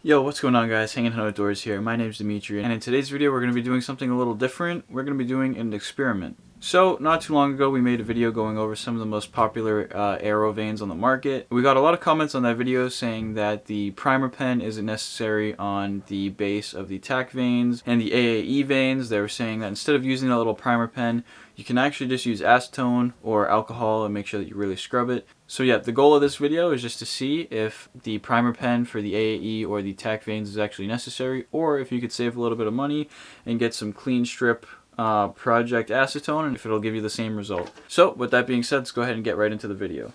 Yo, what's going on, guys? Hanging out outdoors here. My name's Dimitri, and in today's video we're going to be doing something a little different. We're going to be doing an experiment. So, not too long ago we made a video going over some of the most popular aero vanes on the market. We got a lot of comments on that video saying that the primer pen isn't necessary on the base of the tack vanes and the AAE vanes. They were saying that instead of using that little primer pen, you can actually just use acetone or alcohol and make sure that you really scrub it. So yeah, the goal of this video is just to see if the primer pen for the AAE or the tack vanes is actually necessary, or if you could save a little bit of money and get some clean strip project acetone, and if it'll give you the same result. So with that being said, let's go ahead and get right into the video.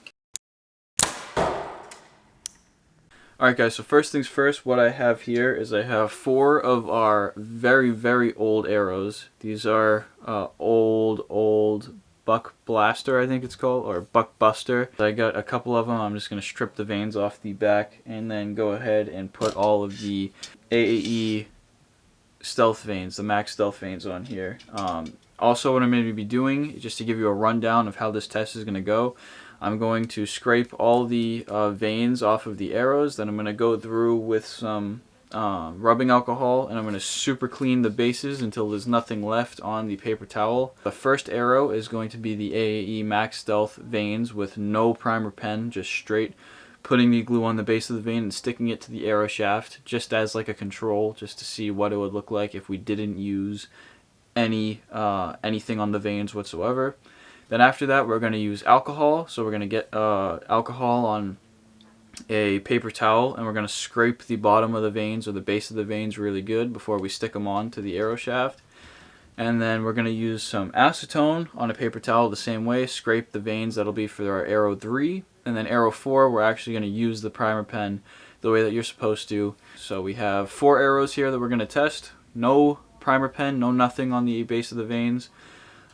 Alright guys, so first things first, what I have here is I have 4 of our very old arrows. These are old Buck Blaster, I think it's called, or Buck Buster. I got a couple of them. I'm just going to strip the vanes off the back and then go ahead and put all of the AAE stealth vanes, the max stealth vanes on here. Also, what I'm going to be doing, just to give you a rundown of how this test is going to go, I'm going to scrape all the vanes off of the arrows. Then I'm going to go through with some rubbing alcohol, and I'm going to super clean the bases until there's nothing left on the paper towel. The first arrow is going to be the AAE Max Stealth vanes with no primer pen, just straight putting the glue on the base of the vane and sticking it to the arrow shaft, just as like a control, just to see what it would look like if we didn't use anything on the vanes whatsoever. Then after that, we're going to use alcohol. So we're going to get alcohol on a paper towel, and we're going to scrape the bottom of the vanes or the base of the vanes really good before we stick them on to the arrow shaft. And then we're going to use some acetone on a paper towel the same way, scrape the vanes. That'll be for our arrow 3. And then arrow 4, we're actually going to use the primer pen the way that you're supposed to. So we have 4 arrows here that we're going to test. No primer pen, no nothing on the base of the vanes.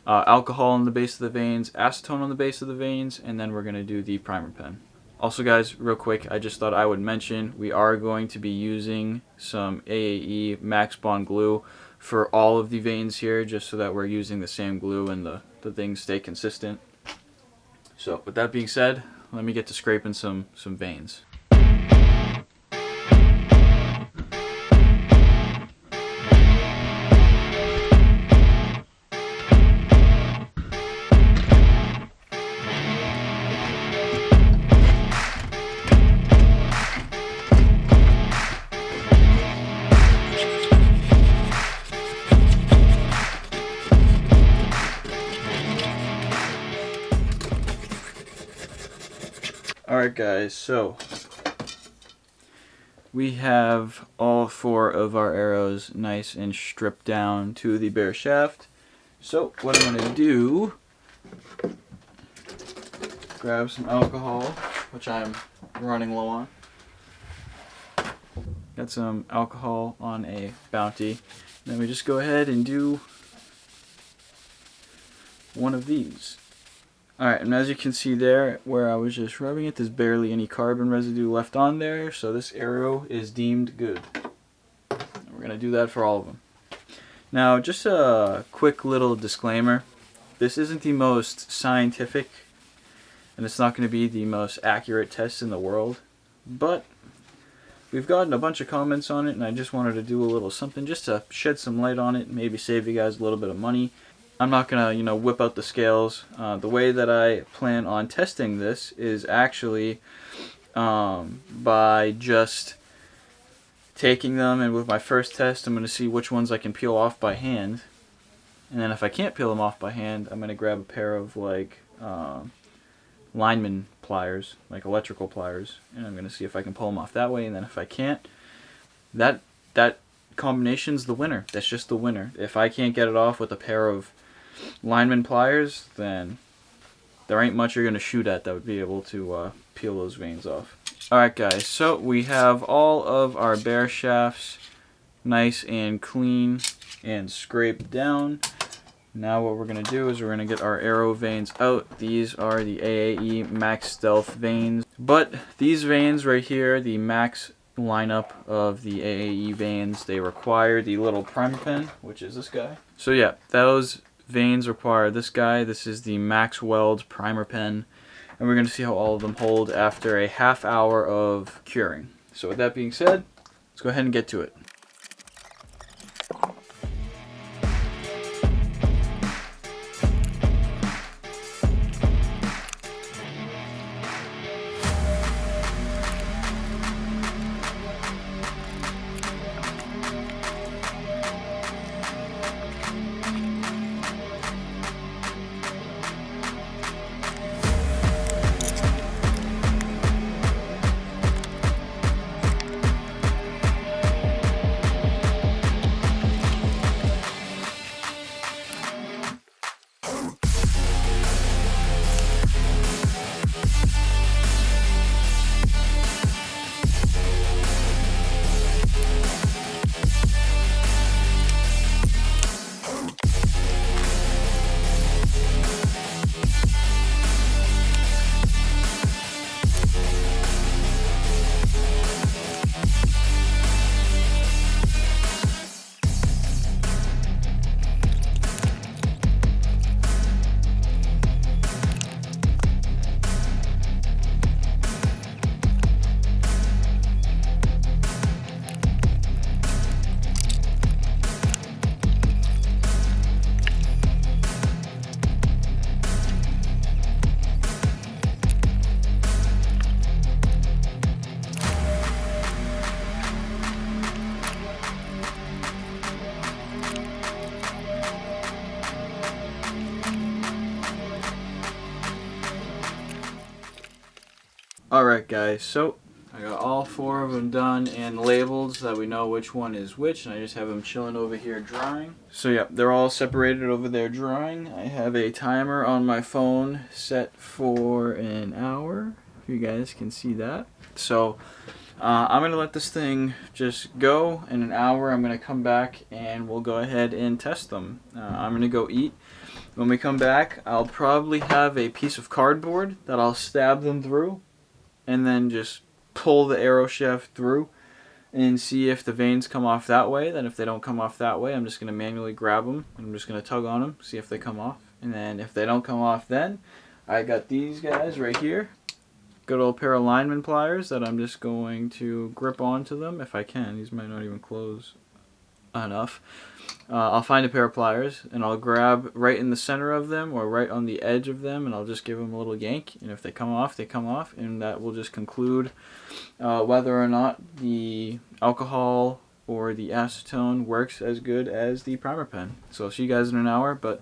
Alcohol on the base of the vanes, acetone on the base of the vanes, and then we're going to do the primer pen. Also guys, real quick, I just thought I would mention we are going to be using some AAE Max Bond glue for all of the vanes here, just so that we're using the same glue and the things stay consistent. So with that being said, let me get to scraping some vanes. Alright guys, so we have all 4 of our arrows nice and stripped down to the bare shaft. So what I'm going to do, grab some alcohol, which I'm running low on. Got some alcohol on a Bounty. Then we just go ahead and do one of these. Alright, and as you can see there, where I was just rubbing it, there's barely any carbon residue left on there, so this arrow is deemed good. And we're going to do that for all of them. Now, just a quick little disclaimer. This isn't the most scientific, and it's not going to be the most accurate test in the world, but we've gotten a bunch of comments on it, and I just wanted to do a little something just to shed some light on it, maybe save you guys a little bit of money. I'm not going to, whip out the scales. The way that I plan on testing this is actually by just taking them, and with my first test, I'm going to see which ones I can peel off by hand. And then if I can't peel them off by hand, I'm going to grab a pair of, like, lineman pliers, like electrical pliers, and I'm going to see if I can pull them off that way. And then if I can't, that combination's the winner. That's just the winner. If I can't get it off with a pair of lineman pliers, then there ain't much you're going to shoot at that would be able to peel those vanes off. Alright guys, so we have all of our bare shafts nice and clean and scraped down. Now what we're going to do is we're going to get our arrow vanes out. These are the AAE Max Stealth vanes. But these vanes right here, the Max lineup of the AAE vanes, they require the little primer pen, which is this guy. So yeah, those vanes require this guy. This is the Max Weld primer pen, and we're going to see how all of them hold after a half hour of curing. So with that being said, let's go ahead and get to it. Alright guys, so I got all 4 of them done and labeled so that we know which one is which, and I just have them chilling over here drying. So yeah, they're all separated over there drying. I have a timer on my phone set for an hour, if you guys can see that. So I'm going to let this thing just go. In an hour I'm going to come back and we'll go ahead and test them. I'm going to go eat. When we come back, I'll probably have a piece of cardboard that I'll stab them through, and then just pull the arrow shaft through and see if the veins come off that way. Then if they don't come off that way, I'm just going to manually grab them and I'm just going to tug on them, see if they come off. And then if they don't come off, then I got these guys right here. Good old pair of lineman pliers that I'm just going to grip onto them if I can. These might not even close enough. I'll find a pair of pliers and I'll grab right in the center of them or right on the edge of them, and I'll just give them a little yank, and if they come off, they come off, and that will just conclude whether or not the alcohol or the acetone works as good as the primer pen. So I'll see you guys in an hour, but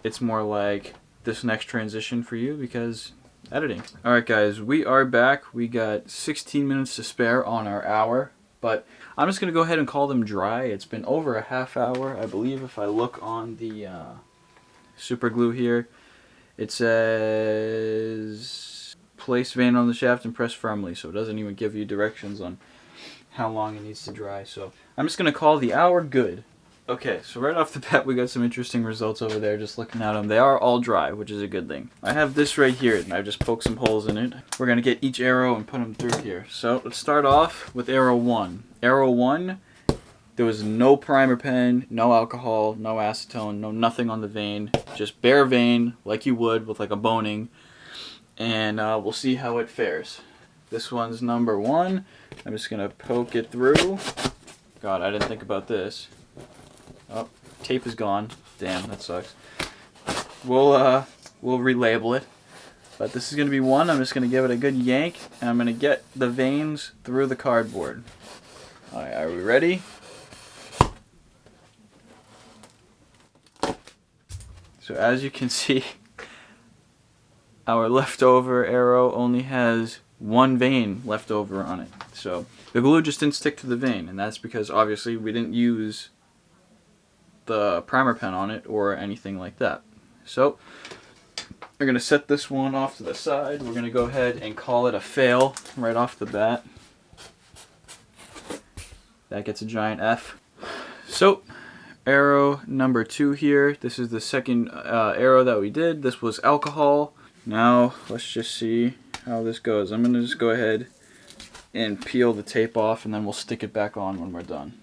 it's more like this next transition for you because editing. Alright guys, we are back. We got 16 minutes to spare on our hour, but I'm just going to go ahead and call them dry. It's been over a half hour, I believe. If I look on the super glue here, it says place vein on the shaft and press firmly, so it doesn't even give you directions on how long it needs to dry. So I'm just going to call the hour good. Okay, so right off the bat we got some interesting results over there just looking at them. They are all dry, which is a good thing. I have this right here and I've just poked some holes in it. We're going to get each arrow and put them through here. So let's start off with arrow 1. Arrow 1, there was no primer pen, no alcohol, no acetone, no nothing on the vein. Just bare vein like you would with like a boning. And we'll see how it fares. This one's number 1. I'm just going to poke it through. God, I didn't think about this. Oh, tape is gone. Damn, that sucks. We'll relabel it. But this is going to be 1. I'm just going to give it a good yank, and I'm going to get the veins through the cardboard. Alright, are we ready? So as you can see, our leftover arrow only has 1 vein left over on it. So the glue just didn't stick to the vein, and that's because obviously we didn't use the primer pen on it or anything like that. So we're going to set this one off to the side. We're going to go ahead and call it a fail right off the bat. That gets a giant F. So arrow number 2 here. This is the second arrow that we did. This was alcohol. Now let's just see how this goes. I'm going to just go ahead and peel the tape off, and then we'll stick it back on when we're done.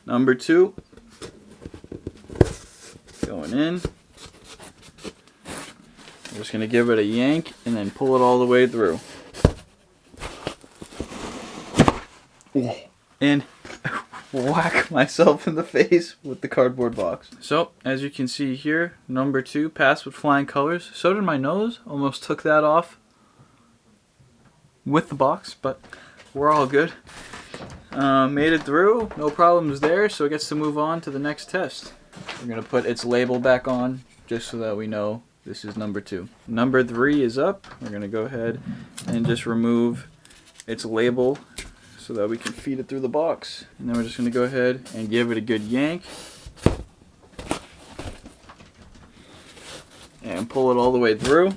Number 2. Going in. I'm just going to give it a yank and then pull it all the way through. and whack myself in the face with the cardboard box. So, as you can see here, number 2 passed with flying colors. So did my nose. Almost took that off with the box, but we're all good. Made it through, no problems there, so it gets to move on to the next test. We're going to put its label back on just so that we know this is number 2. Number 3 is up. We're going to go ahead and just remove its label so that we can feed it through the box. And then we're just going to go ahead and give it a good yank and pull it all the way through.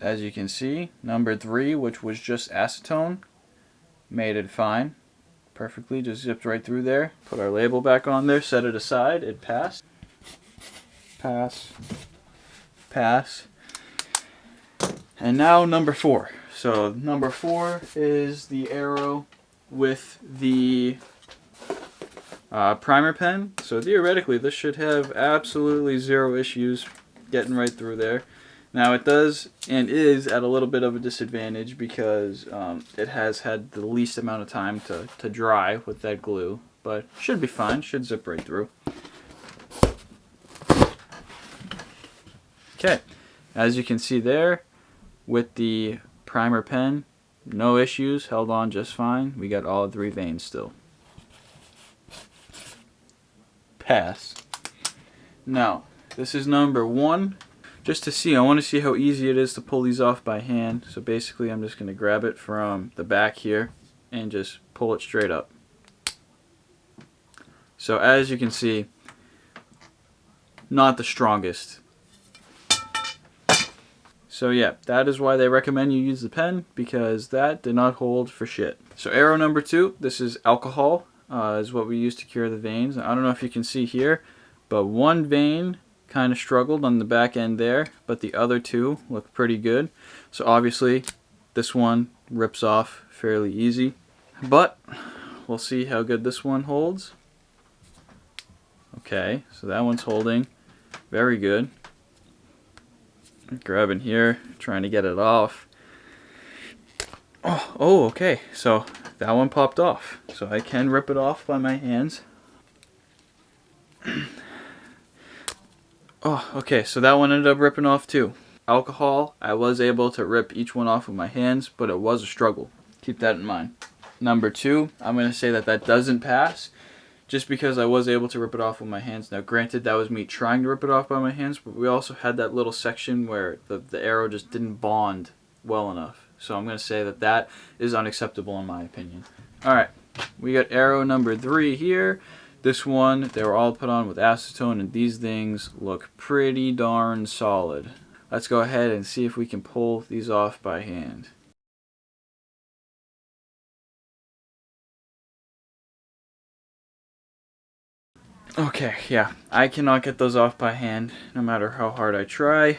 As you can see, number 3, which was just acetone, made it fine. Perfectly, just zipped right through there. Put our label back on there, set it aside, it passed. Pass. Pass. And now number 4. So number 4 is the arrow with the primer pen. So theoretically, this should have absolutely zero issues getting right through there. Now it does and is at a little bit of a disadvantage because it has had the least amount of time to dry with that glue, but should be fine, should zip right through. Okay, as you can see there, with the primer pen, no issues, held on just fine. We got all 3 veins still. Pass. Now, this is number 1. Just to see, I want to see how easy it is to pull these off by hand. So basically I'm just going to grab it from the back here and just pull it straight up. So as you can see, not the strongest. So yeah, that is why they recommend you use the pen, because that did not hold for shit. So arrow number 2, this is alcohol, is what we use to cure the veins. I don't know if you can see here, but one vein kind of struggled on the back end there, but the other 2 look pretty good. So obviously this one rips off fairly easy, but we'll see how good this one holds. Okay, so that one's holding very good. Grabbing here, trying to get it off. Oh, okay, so that one popped off, so I can rip it off by my hands. Oh, okay, so that one ended up ripping off too. Alcohol, I was able to rip each one off with my hands, but it was a struggle. Keep that in mind. Number 2, I'm going to say that doesn't pass, just because I was able to rip it off with my hands. Now granted, that was me trying to rip it off by my hands, but we also had that little section where the arrow just didn't bond well enough. So I'm going to say that is unacceptable in my opinion. Alright, we got arrow number 3 here. This one, they were all put on with acetone, and these things look pretty darn solid. Let's go ahead and see if we can pull these off by hand. Okay, yeah, I cannot get those off by hand, no matter how hard I try.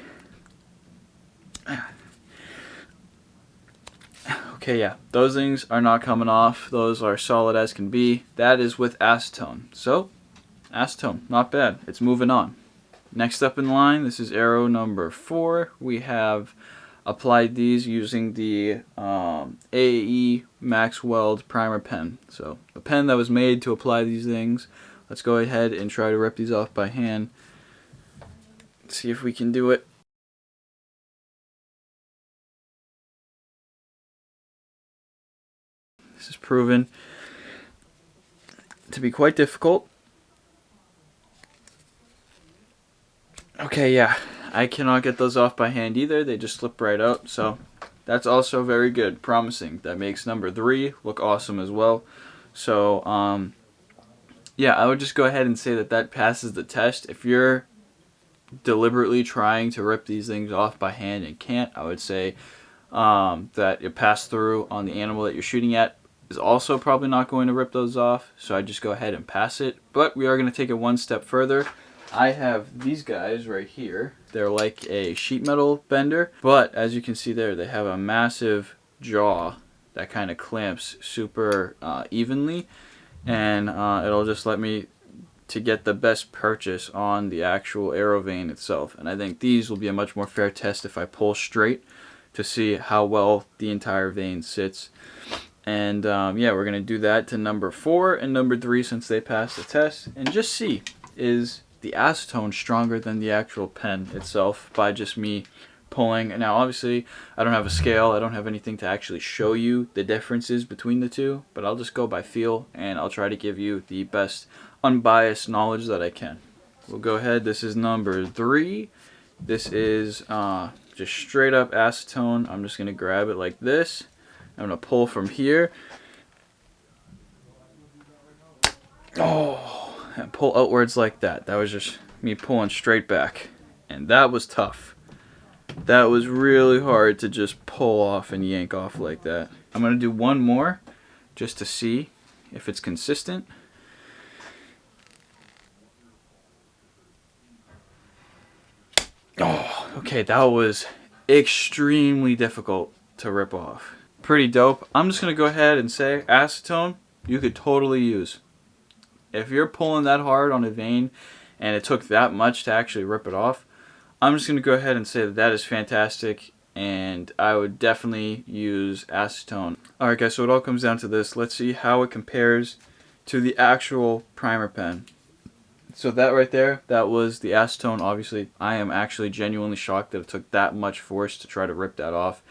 Okay, yeah, those things are not coming off. Those are solid as can be. That is with acetone. So, acetone, not bad. It's moving on. Next up in line, this is arrow number 4. We have applied these using the AE Max Weld primer pen. So, the pen that was made to apply these things. Let's go ahead and try to rip these off by hand. Let's see if we can do it. This is proven to be quite difficult. Okay, yeah, I cannot get those off by hand either. They just slip right out, so that's also very good, promising. That makes number 3 look awesome as well. So, yeah, I would just go ahead and say that passes the test. If you're deliberately trying to rip these things off by hand and can't, I would say that it passed through on the animal that you're shooting at. Is also probably not going to rip those off, so I just go ahead and pass it. But we are going to take it one step further. I have these guys right here. They're like a sheet metal bender, but as you can see there, they have a massive jaw that kind of clamps super evenly, and it'll just let me to get the best purchase on the actual arrow vein itself. And I think these will be a much more fair test if I pull straight, to see how well the entire vein sits. And yeah, we're going to do that to number 4 and number 3 since they passed the test, and just see, is the acetone stronger than the actual pen itself by just me pulling. And now obviously I don't have a scale, I don't have anything to actually show you the differences between the two, but I'll just go by feel and I'll try to give you the best unbiased knowledge that I can. We'll go ahead, this is number 3. This is just straight up acetone. I'm just going to grab it like this. I'm going to pull from here. Oh, and pull outwards like that. That was just me pulling straight back. And that was tough. That was really hard to just pull off and yank off like that. I'm going to do one more just to see if it's consistent. Oh, okay, that was extremely difficult to rip off. Pretty dope. I'm just going to go ahead and say acetone you could totally use. If you're pulling that hard on a vein and it took that much to actually rip it off, I'm just going to go ahead and say that that is fantastic, and I would definitely use acetone. Alright guys, so it all comes down to this. Let's see how it compares to the actual primer pen. So that right there, that was the acetone. Obviously, I am actually genuinely shocked that it took that much force to try to rip that off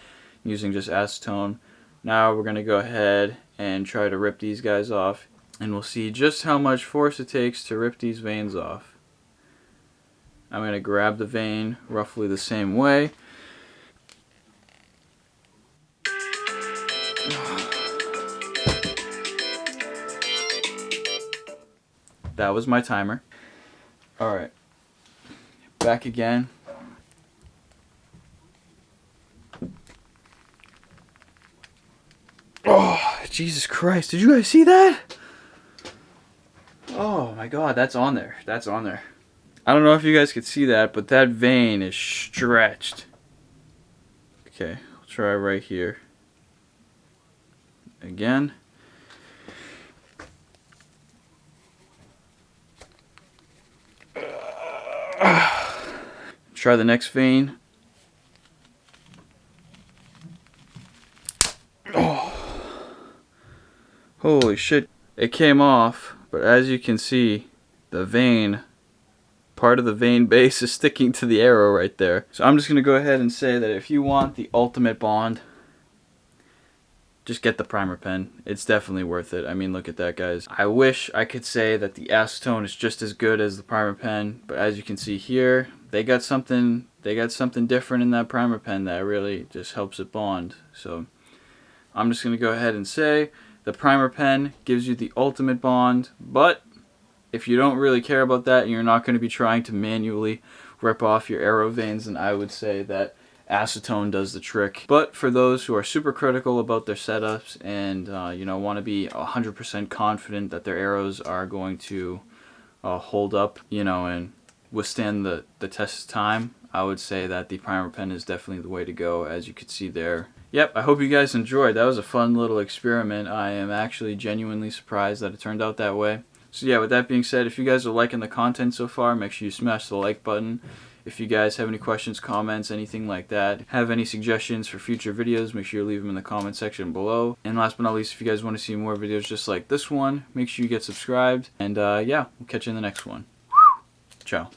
using just acetone. Now we're going to go ahead and try to rip these guys off, and we'll see just how much force it takes to rip these veins off. I'm going to grab the vein roughly the same way. That was my timer. Alright, back again. Oh, Jesus Christ, did you guys see that? Oh my God, that's on there. That's on there. I don't know if you guys could see that, but that vein is stretched. Okay, I'll try right here. Again. Try the next vein. Oh. Holy shit. It came off, but as you can see, the vein, part of the vein base is sticking to the arrow right there. So I'm just going to go ahead and say that if you want the ultimate bond, just get the primer pen. It's definitely worth it. I mean, look at that, guys. I wish I could say that the acetone is just as good as the primer pen, but as you can see here, they got something different in that primer pen that really just helps it bond. So I'm just going to go ahead and say the primer pen gives you the ultimate bond, but if you don't really care about that and you're not going to be trying to manually rip off your arrow veins, then I would say that acetone does the trick. But for those who are super critical about their setups and you know, want to be 100% confident that their arrows are going to hold up, you know, and withstand the test of time, I would say that the primer pen is definitely the way to go, as you could see there. Yep, I hope you guys enjoyed. That was a fun little experiment. I am actually genuinely surprised that it turned out that way. So yeah, with that being said, if you guys are liking the content so far, make sure you smash the like button. If you guys have any questions, comments, anything like that, have any suggestions for future videos, make sure you leave them in the comment section below. And last but not least, if you guys want to see more videos just like this one, make sure you get subscribed. And yeah, we'll catch you in the next one. Ciao.